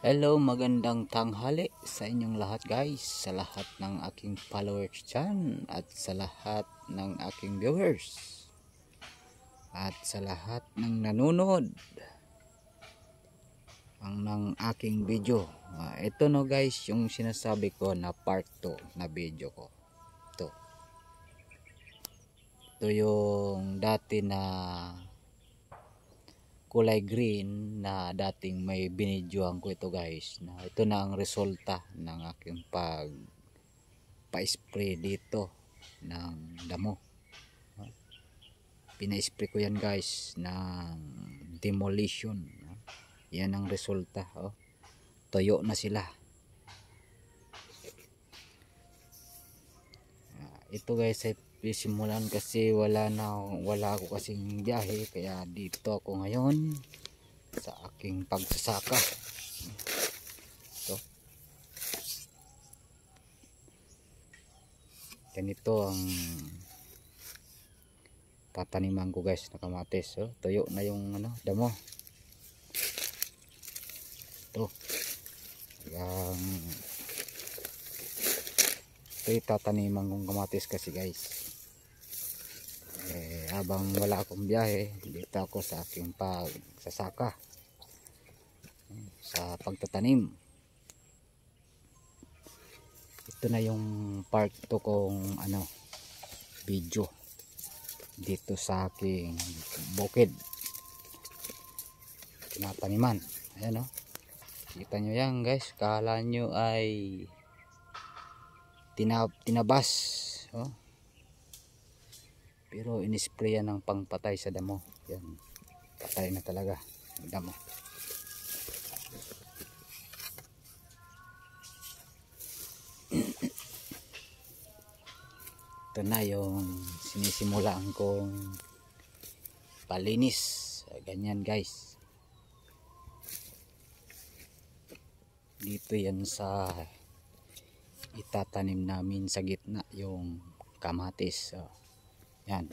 Hello, magandang tanghali sa inyong lahat guys, sa lahat ng aking followers dyan, at sa lahat ng aking viewers, at sa lahat ng nanonood ng aking video. Ito no guys, yung sinasabi ko na part 2 na video ko. Ito yung dati na kulay green na dating may binidyohan ko ito guys, na ito na ang resulta ng aking pa-spray dito ng damo. Pina-spray ko yan guys ng demolition. Yan ang resulta. Tuyo na sila. Ito guys ay simulan kasi wala ako kasing biyahe, kaya dito ako ngayon sa aking pagsasaka. Ito. Ganito ang tataniman ko guys na kamatis. Tuyo na yung damo. Ito. Ito yung tataniman kong kamatis kasi guys. Habang wala akong biyahe, dito ako sa aking pagsasaka, sa pagtatanim. Ito na yung part 2 kong video dito sa aking bukid tinataniman. Ayan kita nyo yan guys, kala nyo ay tinabas, pero inisprayan ng pangpatay sa damo. Yan, patay na talaga ang damo. Ito na yung sinisimulaan kong palinis. Ganyan guys. Dito yan sa itatanim namin sa gitna yung kamatis. Yan.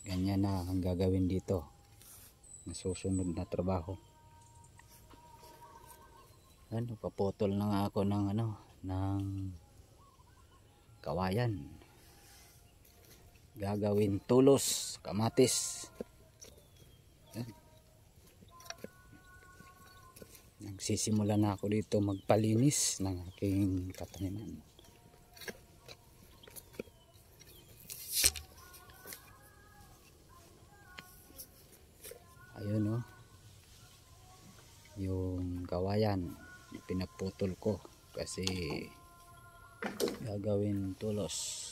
Ganyan na ang gagawin dito. Nasusunod na trabaho. Paputol na nga ako ng ng kawayan. Gagawin tulos, kamatis. Yan. Nagsisimula na ako dito magpalinis ng aking kataniman. Ayun yung kawayan pinaputol ko kasi gagawin tulos.